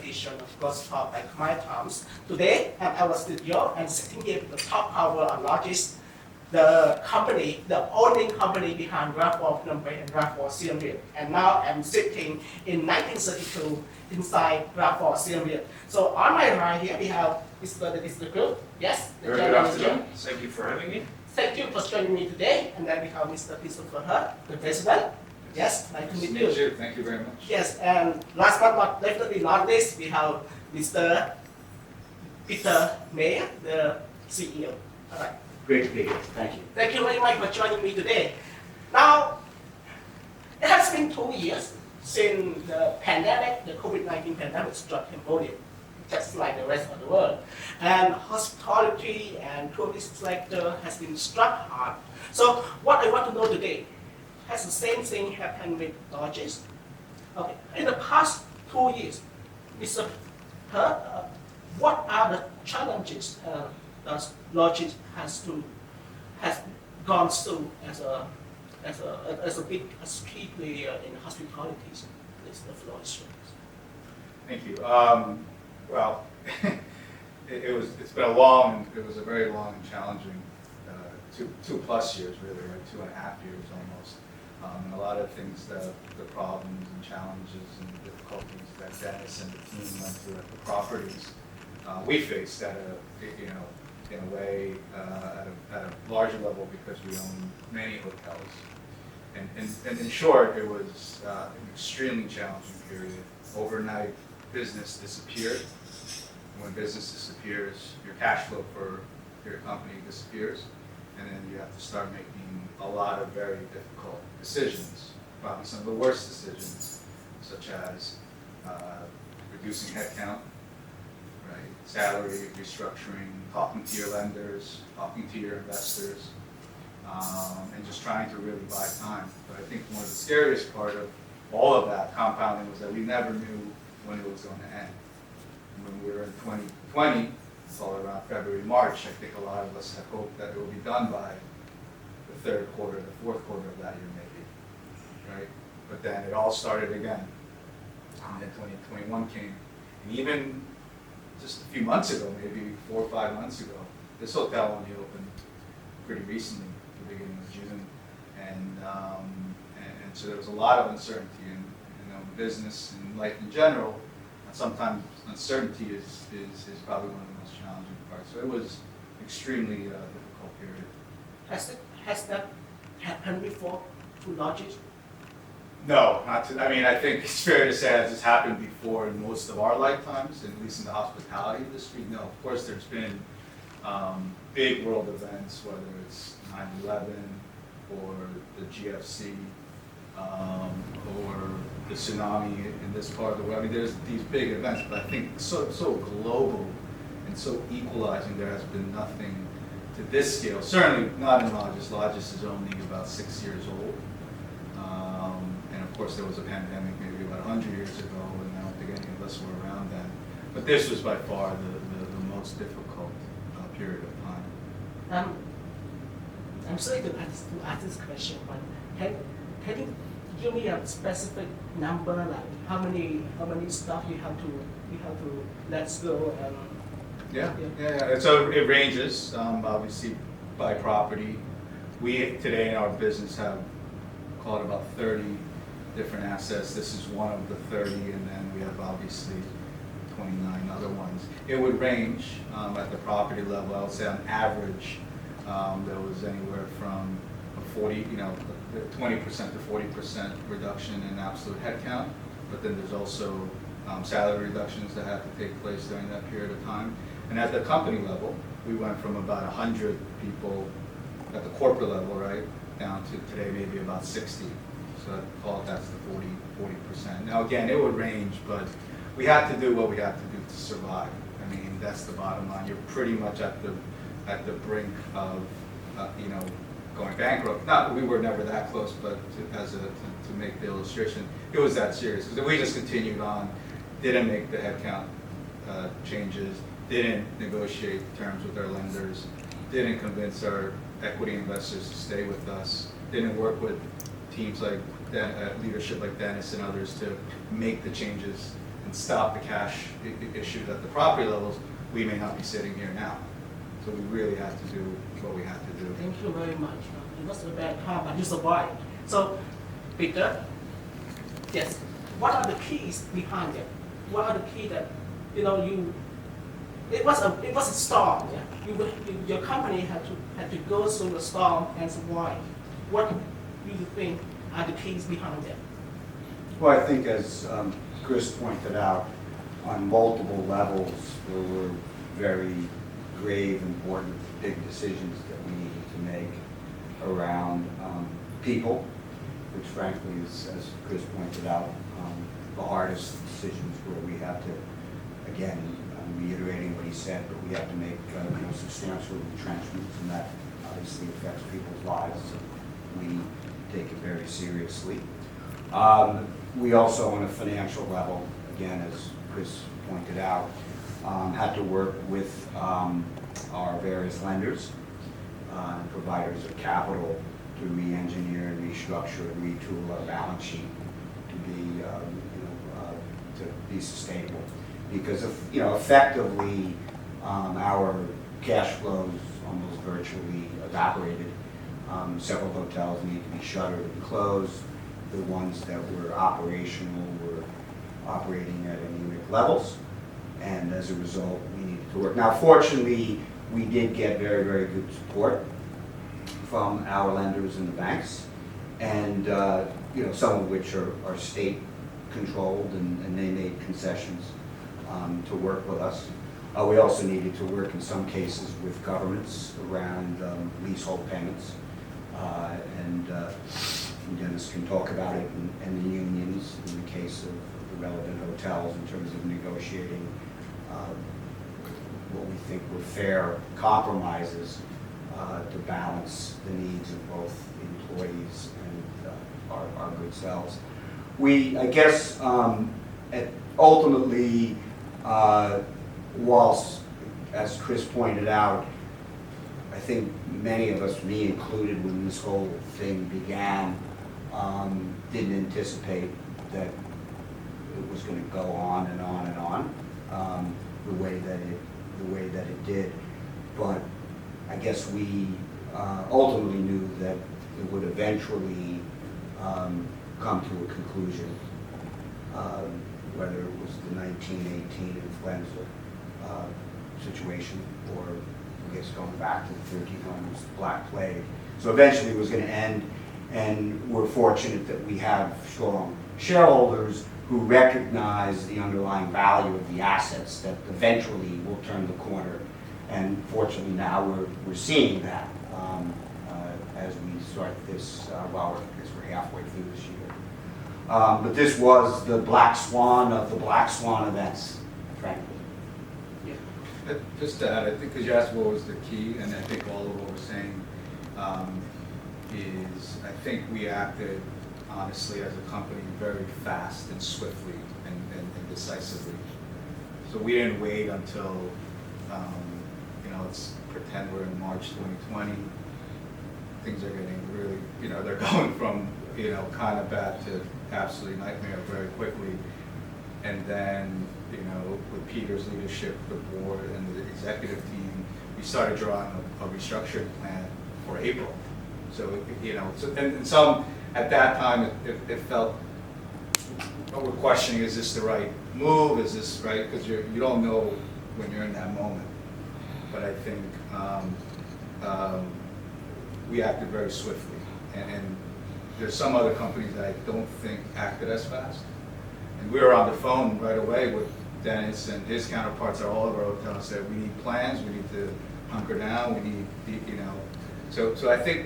edition of Cross Talk by Khmer Times. Today, I'm at our studio and sitting here with the top power of Lodgis, the company, the owning company behind Raffles Cambodia and Raffles Cambodia. And now I'm sitting in 1932 inside Raffles Cambodia. So on my right here, we have Mr. Groot. Yes? Very good afternoon. Thank you for having me. Thank you for joining me today. And then we have Mr. Christopher Hur, the president. Yes, nice to meet you. Thank you very much. Yes, and last but not definitely not least, we have Mr. Meyer, the CEO. All right. Great to be here. Thank you. Thank you very much for joining me today. Now, it has been 2 years since the pandemic, the COVID-19 pandemic struck Cambodia, just like the rest of the world. And hospitality and tourist sector has been struck hard. So what I want to know today, has the same thing happened with Lodgis? Okay. In the past 2 years, Mr. Hur, what are the challenges that Lodgis has gone through as a key player in hospitality? Is the floor is yours. Thank you. Well, it's been it was a very long and challenging 2+ years, really, right? 2.5 years almost. And a lot of things, the problems and challenges and difficulties that Dennis and the team went through at the properties, we faced at in a way at a larger level because we own many hotels. And in short, it was an extremely challenging period. Overnight, business disappeared. When business disappears, your cash flow for your company disappears, and then you have to start making a lot of very difficult decisions, probably some of the worst decisions, such as reducing headcount, right? Salary restructuring, talking to your lenders, talking to your investors, and just trying to really buy time. But I think one of the scariest part of all of that compounding was that we never knew when it was going to end. When we were in 2020, all around February, March, I think a lot of us had hoped that it would be done by the third quarter, the fourth quarter of that year maybe, right? But then it all started again, and then 2021 came. And even just a few months ago, maybe 4 or 5 months ago, this hotel only opened pretty recently, the beginning of June. And so there was a lot of uncertainty in business and life in general. And sometimes uncertainty is probably one of the most challenging parts. So it was extremely difficult period. Has that happened before to Lodgis? No, not to. I mean, I think it's fair to say that this happened before in most of our lifetimes, at least in the hospitality industry. No, of course, there's been big world events, whether it's 9/11 or the GFC or the tsunami in this part of the world. I mean, there's these big events, but I think so global and so equalizing. There has been nothing to this scale. Certainly not in Lodgis. Lodgis is only about 6 years old. And of course there was a pandemic maybe about 100 years ago, and I don't think any of us were around then. But this was by far the most difficult period of time. I'm sorry to ask this question, but can you give me a specific number, like how many staff you have to let go and Yeah. So it ranges, obviously, by property. We today in our business have called about 30 different assets. This is one of the 30, and then we have obviously 29 other ones. It would range at the property level. I would say on average, there was anywhere from a 20% to 40% reduction in absolute headcount. But then there's also salary reductions that had to take place during that period of time. And at the company level, we went from about 100 people at the corporate level, right, down to today maybe about 60. So that's the 40%. Now again, it would range, but we had to do what we had to do to survive. I mean, that's the bottom line. You're pretty much at the brink of, going bankrupt. Not that we were never that close, but to make the illustration, it was that serious. Because if we just continued on, didn't make the headcount changes, didn't negotiate terms with our lenders, didn't convince our equity investors to stay with us, didn't work with teams like leadership like Dennis and others to make the changes and stop the cash issues at the property levels, we may not be sitting here now. So we really had to do what we had to do. Thank you very much. It was a bad time, but you survived. So, Peter, yes, what are the keys behind it? What are the keys that, it was a storm, yeah? Your company had to go through the storm and survive. What do you think are the keys behind it? Well, I think as Chris pointed out, on multiple levels, there were very grave, important, big decisions that we needed to make around people, which frankly is, as Chris pointed out, the hardest decisions where we have to, again, I'm reiterating what he said, but we have to make substantial retrenchments, and that obviously affects people's lives. So we take it very seriously. We also, on a financial level, again, as Chris pointed out, had to work with our various lenders and providers of capital to re-engineer and restructure and retool our balance sheet to be sustainable. Because effectively, our cash flows almost virtually evaporated. Several hotels needed to be shuttered and closed. The ones that were operational were operating at anemic levels, and as a result, we needed to work. Now, fortunately, we did get very, very good support from our lenders and the banks, and some of which are state controlled, and they made concessions to work with us. We also needed to work in some cases with governments around leasehold payments, and Dennis can talk about it, and the unions in the case of the relevant hotels in terms of negotiating what we think were fair compromises to balance the needs of both employees and our good selves. I guess, ultimately, whilst, as Chris pointed out, I think many of us, me included, when this whole thing began, didn't anticipate that it was going to go on and on and on the way that it did. But I guess we ultimately knew that it would eventually come to a conclusion, whether it was the 1918 influenza situation, or I guess going back to the 1300s, Black Plague. So eventually it was going to end, and we're fortunate that we have strong shareholders who recognize the underlying value of the assets that eventually will turn the corner. And fortunately now we're seeing that as we start this, well, I guess we're halfway through this year. But this was the black swan of the black swan events, frankly. Yeah. Just to add, I think, because you asked what was the key, and I think all of what we're saying is, I think we acted honestly as a company very fast and swiftly and decisively. So we didn't wait until, let's pretend we're in March 2020. Things are getting really, they're going from, kind of bad to absolutely nightmare very quickly. And then, with Peter's leadership, the board and the executive team, we started drawing a restructuring plan for April. So, and some, at that time, it felt, we're questioning, is this the right move? Is this right? Because you don't know when you're in that moment. But I think we acted very swiftly. And there's some other companies that I don't think acted as fast. And we were on the phone right away with Dennis and his counterparts at all of our hotels, said we need plans, we need to hunker down, we need, So I think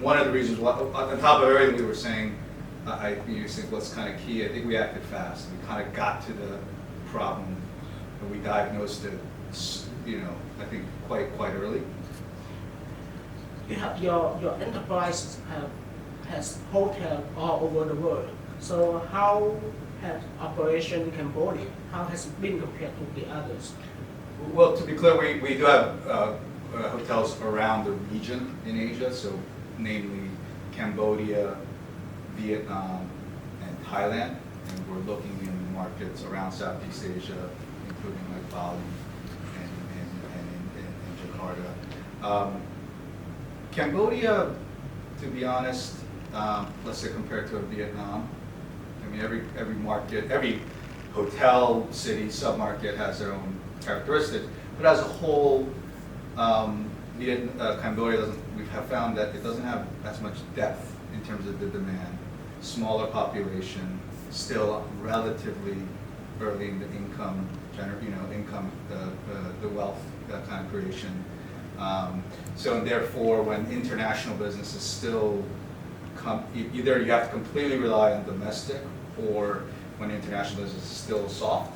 one of the reasons, on top of everything we were saying, you think what's kind of key, I think we acted fast. We kind of got to the problem, and we diagnosed it, I think quite early. You have your enterprise has hotels all over the world. So how has operation in Cambodia, how has it been compared to the others? Well, to be clear, we do have hotels around the region in Asia, so namely Cambodia, Vietnam, and Thailand, and we're looking in markets around Southeast Asia, including like Bali and Jakarta. Cambodia, to be honest, let's say compared to Vietnam, I mean every market, every hotel, city, submarket has their own characteristics, but as a whole, Cambodia we have found that it doesn't have as much depth in terms of the demand. Smaller population, still relatively early in the income, the wealth kind of creation. So therefore, when international businesses still either you have to completely rely on domestic, or when international business is still soft,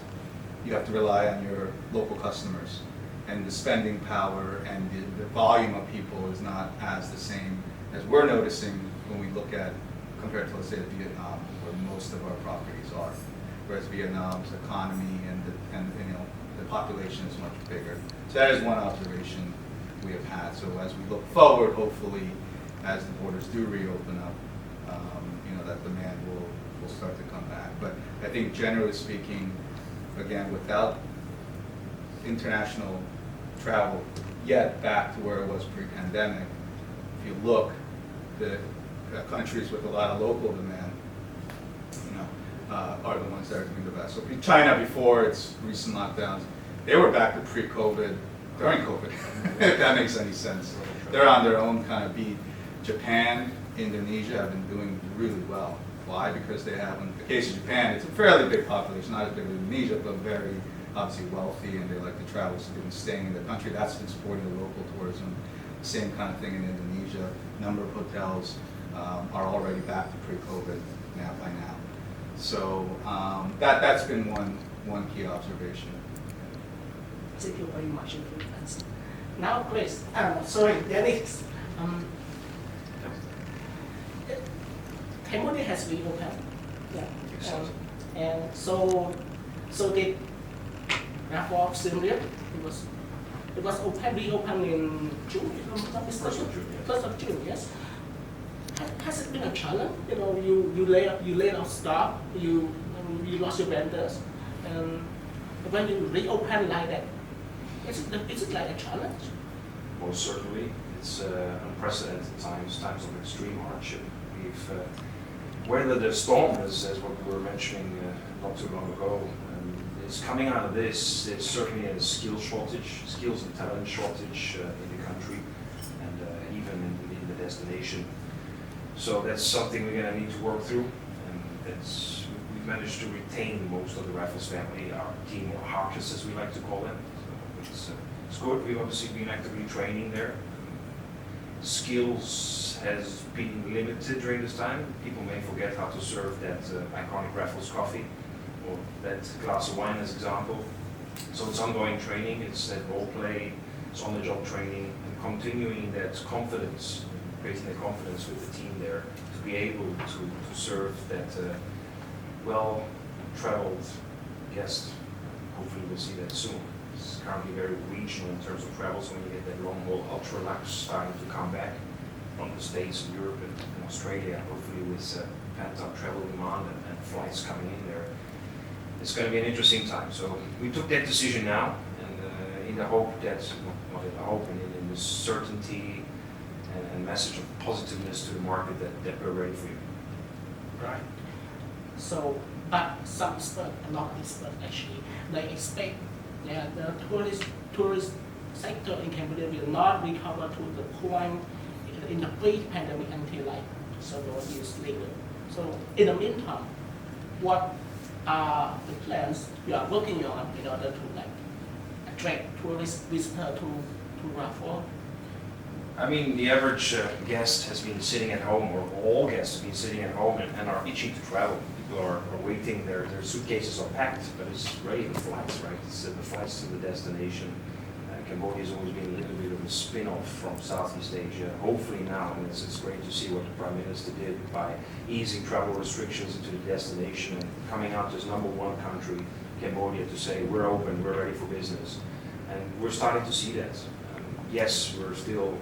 you have to rely on your local customers. And the spending power and the volume of people is not as the same as we're noticing when we look at, compared to, let's say, Vietnam, where most of our properties are. Whereas Vietnam's economy and the population is much bigger. So that is one observation we have had. So as we look forward, hopefully, as the borders do reopen up, that demand will start to come back. But I think generally speaking, again, without international travel yet back to where it was pre-pandemic, if you look, the countries with a lot of local demand, are the ones that are doing the best. So China, before its recent lockdowns, they were back to pre-COVID during COVID, if that makes any sense. They're on their own kind of beat. Japan, Indonesia have been doing really well. Why? Because they have, in the case of Japan, it's a fairly big population, not as big as Indonesia, but very obviously wealthy, and they like to travel, so they've been staying in the country. That's been supporting the local tourism. Same kind of thing in Indonesia. Number of hotels are already back to pre-COVID by now. So that's been one key observation. Thank you very much for your answer. Now, Chris, sorry, Dennis. Cambodia has reopened. Yeah. And so did Raffles Cambodia. It was reopened in June, if I'm not mistaken. 1st of June, yes. 1st of June, yes. Has it been a challenge? You laid off staff, you lost your vendors, and when you reopen like that, is it like a challenge? Most certainly, it's unprecedented times of extreme hardship. We've weathered the storm, as what we were mentioning not too long ago. It's coming out of this. There's certainly a skills and talent shortage in the country, and even in the destination. So that's something we're going to need to work through, and we've managed to retain most of the Raffles family, our team, or Harkers as we like to call them. So it's good. We've obviously been actively training there. Skills has been limited during this time. People may forget how to serve that iconic Raffles coffee, or that glass of wine as example. So it's ongoing training, it's that role play, it's on-the-job training, and continuing that confidence, creating the confidence with the team there to be able to serve that well-traveled guest. Hopefully we'll see that soon. It's currently very regional in terms of travel, so when you get that long-haul ultra-lux starting to come back from the States and Europe and Australia, hopefully with pent-up travel demand and flights coming in there, it's going to be an interesting time. So we took that decision now, and in the hope that, not in the hope, in the certainty and message of positiveness to the market that we're ready for you. Right. So, but some experts, not experts actually, they expect that the tourist sector in Cambodia will not recover to the point in the pre-pandemic until like several years later. So in the meantime, what are the plans you are working on in order to like attract tourist visitors to Raffles? I mean, the average guest has been sitting at home, or all guests have been sitting at home and are itching to travel. People are waiting, their suitcases are packed, but it's ready the flights, right? It's the flights to the destination. Cambodia has always been a little bit of a spin-off from Southeast Asia. Hopefully now, and it's great to see what the Prime Minister did by easing travel restrictions into the destination and coming out as #1 country, Cambodia, to say we're open, we're ready for business. And we're starting to see that. Yes, we're still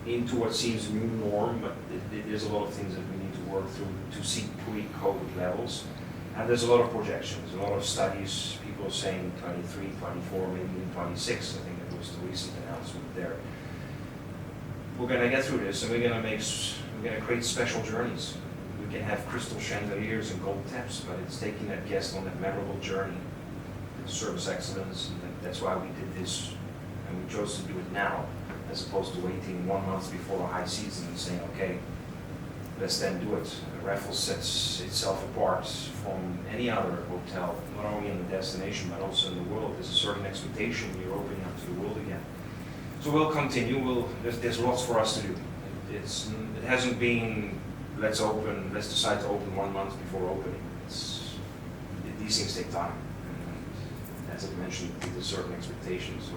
into what seems a new norm, but there's a lot of things that we need to work through to see pre-COVID levels. And there's a lot of projections, a lot of studies, people saying 23, 24, maybe even 26. I think that was the recent announcement there. We're going to get through this, and we're going to create special journeys. We can have crystal chandeliers and gold taps, but it's taking that guest on that memorable journey. Service excellence, and that's why we did this, and we chose to do it now, as opposed to waiting 1 month before a high season and saying, okay, let's then do it. Raffles sets itself apart from any other hotel, not only in the destination, but also in the world. There's a certain expectation when you're opening up to the world again. So we'll continue, there's lots for us to do. It hasn't been, let's decide to open 1 month before opening. These things take time. As I mentioned, there's certain expectations. So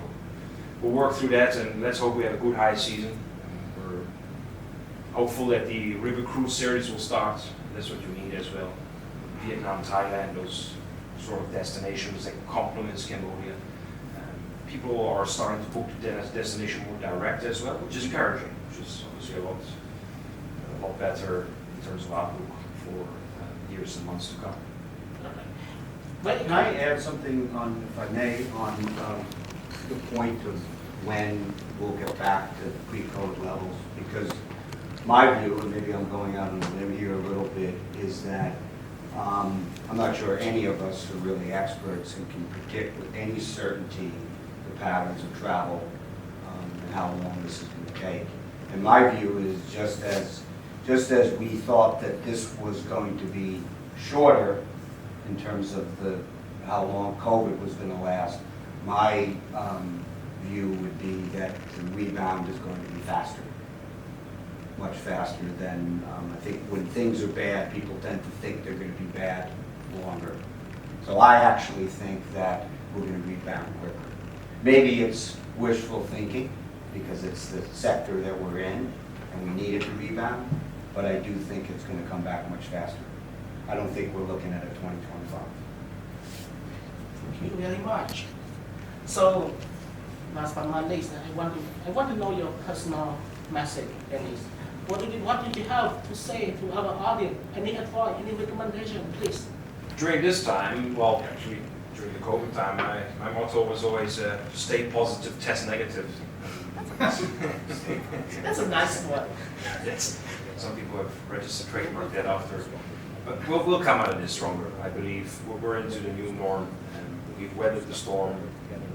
we'll work through that, and let's hope we have a good high season. We're hopeful that the River Cruise series will start. That's what you need as well. Vietnam, Thailand, those sort of destinations that complement Cambodia. People are starting to book the destination more direct as well, which is encouraging, which is obviously a lot better in terms of outlook for years and months to come. Can I add something on, if I may, on the point of when we'll get back to pre-COVID levels? Because my view, and maybe I'm going out on a limb here a little bit, is that I'm not sure any of us are really experts and can predict with any certainty the patterns of travel and how long this is going to take. And my view is just as we thought that this was going to be shorter in terms of how long COVID was going to last, my view would be that the rebound is going to be faster, much faster than, I think when things are bad, people tend to think they're going to be bad longer. So I actually think that we're going to rebound quicker. Maybe it's wishful thinking because it's the sector that we're in and we need it to rebound, but I do think it's going to come back much faster. I don't think we're looking at a 2025. Thank you very much. So, last but not least, I want to know your personal message, Dennis. What did you have to say to our audience? Any advice, any recommendation, please? During this time, well, actually during the COVID time, my motto was always stay positive, test negative. That's a nice one. Yes. Some people have registered trademark that after. But we'll come out of this stronger, I believe. We're into the new norm, and we've weathered the storm.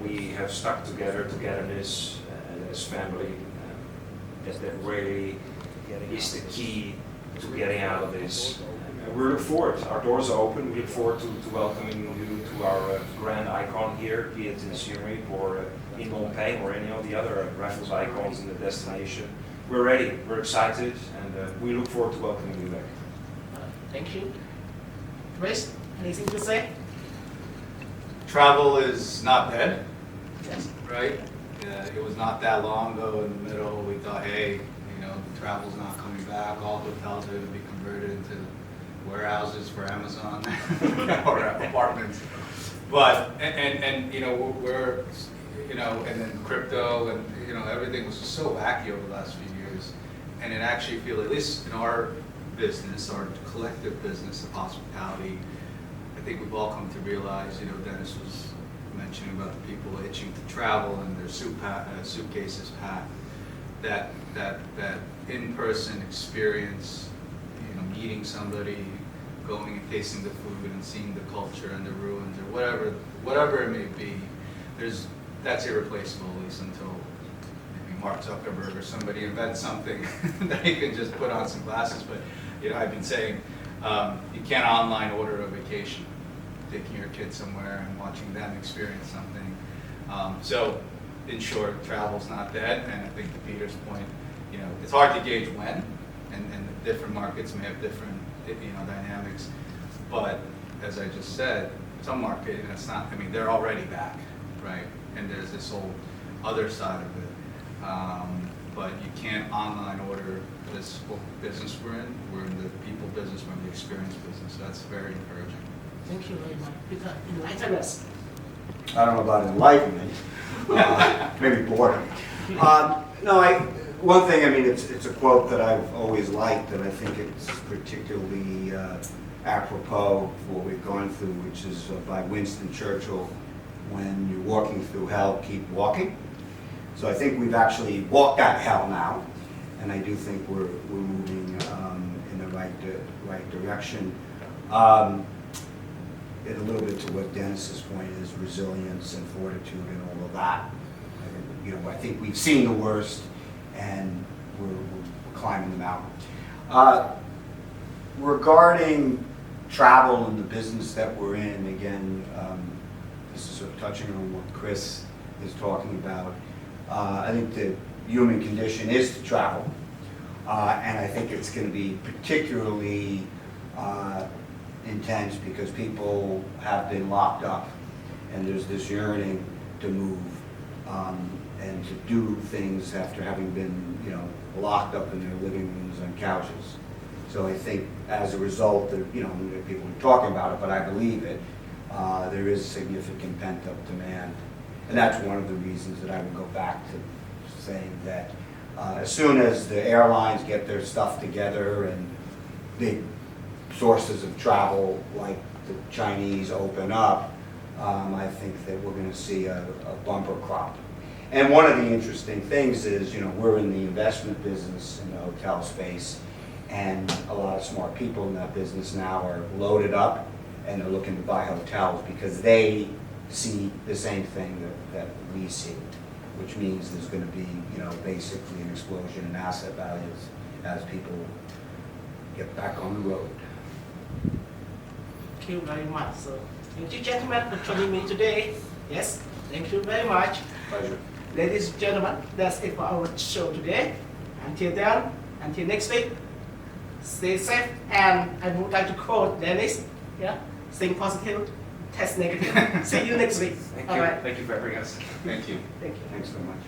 We have stuck together, togetherness as family. That really is the key to getting out of this. And we look forward. Our doors are open. We look forward to welcoming you to our grand icon here, be it in Siem Reap or in Phnom Penh or any of the other Raffles icons in the destination. We're ready. We're excited, and we look forward to welcoming you back. Thank you. Chris, anything to say? Travel is not dead, Yes. right? It was not that long ago in the middle, we thought, hey, travel's not coming back, all hotels are going to be converted into warehouses for Amazon or apartments. But, and we're, and then crypto and, everything was just so wacky over the last few years. And it actually feels, at least in our business, our collective business of hospitality, I think we've all come to realize, Dennis was mentioning about the people itching to travel and their suitcases packed, that in-person experience, meeting somebody, going and tasting the food and seeing the culture and the ruins or whatever it may be, that's irreplaceable, at least until maybe Mark Zuckerberg or somebody invents something that you can just put on some glasses. But I've been saying you can't online order a vacation, taking your kids somewhere and watching them experience something. So in short, travel's not dead, and I think to Peter's point, it's hard to gauge when, and the different markets may have different dynamics. But as I just said, some market, and it's not. I mean, they're already back, right? And there's this whole other side of it. But you can't online order this business we're in. We're in the people business, we're in the experience business. So that's very encouraging. Thank you very much. Peter, enlighten us. I don't know about enlightenment, maybe boredom. One thing, it's a quote that I've always liked, and I think it's particularly apropos for what we've gone through, which is by Winston Churchill, when you're walking through hell, keep walking. So I think we've actually walked that hell now, and I do think we're moving in the right direction. And a little bit to what Dennis's point is, resilience and fortitude and all of that. I think we've seen the worst, and we're climbing the mountain. Regarding travel and the business that we're in, again, this is sort of touching on what Chris is talking about. I think the human condition is to travel, and I think it's going to be particularly intense because people have been locked up, and there's this yearning to move and to do things after having been, locked up in their living rooms on couches. So I think as a result, people are talking about it, but I believe it. There is significant pent-up demand, and that's one of the reasons that I would go back to saying that as soon as the airlines get their stuff together and big sources of travel like the Chinese open up, I think that we're going to see a bumper crop. And one of the interesting things is, we're in the investment business in the hotel space, and a lot of smart people in that business now are loaded up and they're looking to buy hotels because they see the same thing that we see, which means there's going to be, basically an explosion in asset values as people get back on the road. Thank you very much. So, thank you, gentlemen, for joining me today. Yes, thank you very much. Pleasure. Ladies and gentlemen, that's it for our show today. Until then, until next week, stay safe, and I would like to quote Dennis, think positive, test negative. See you next week. Thank All you. right. Thank you for having us. Thank you. Thank you. Thanks so much.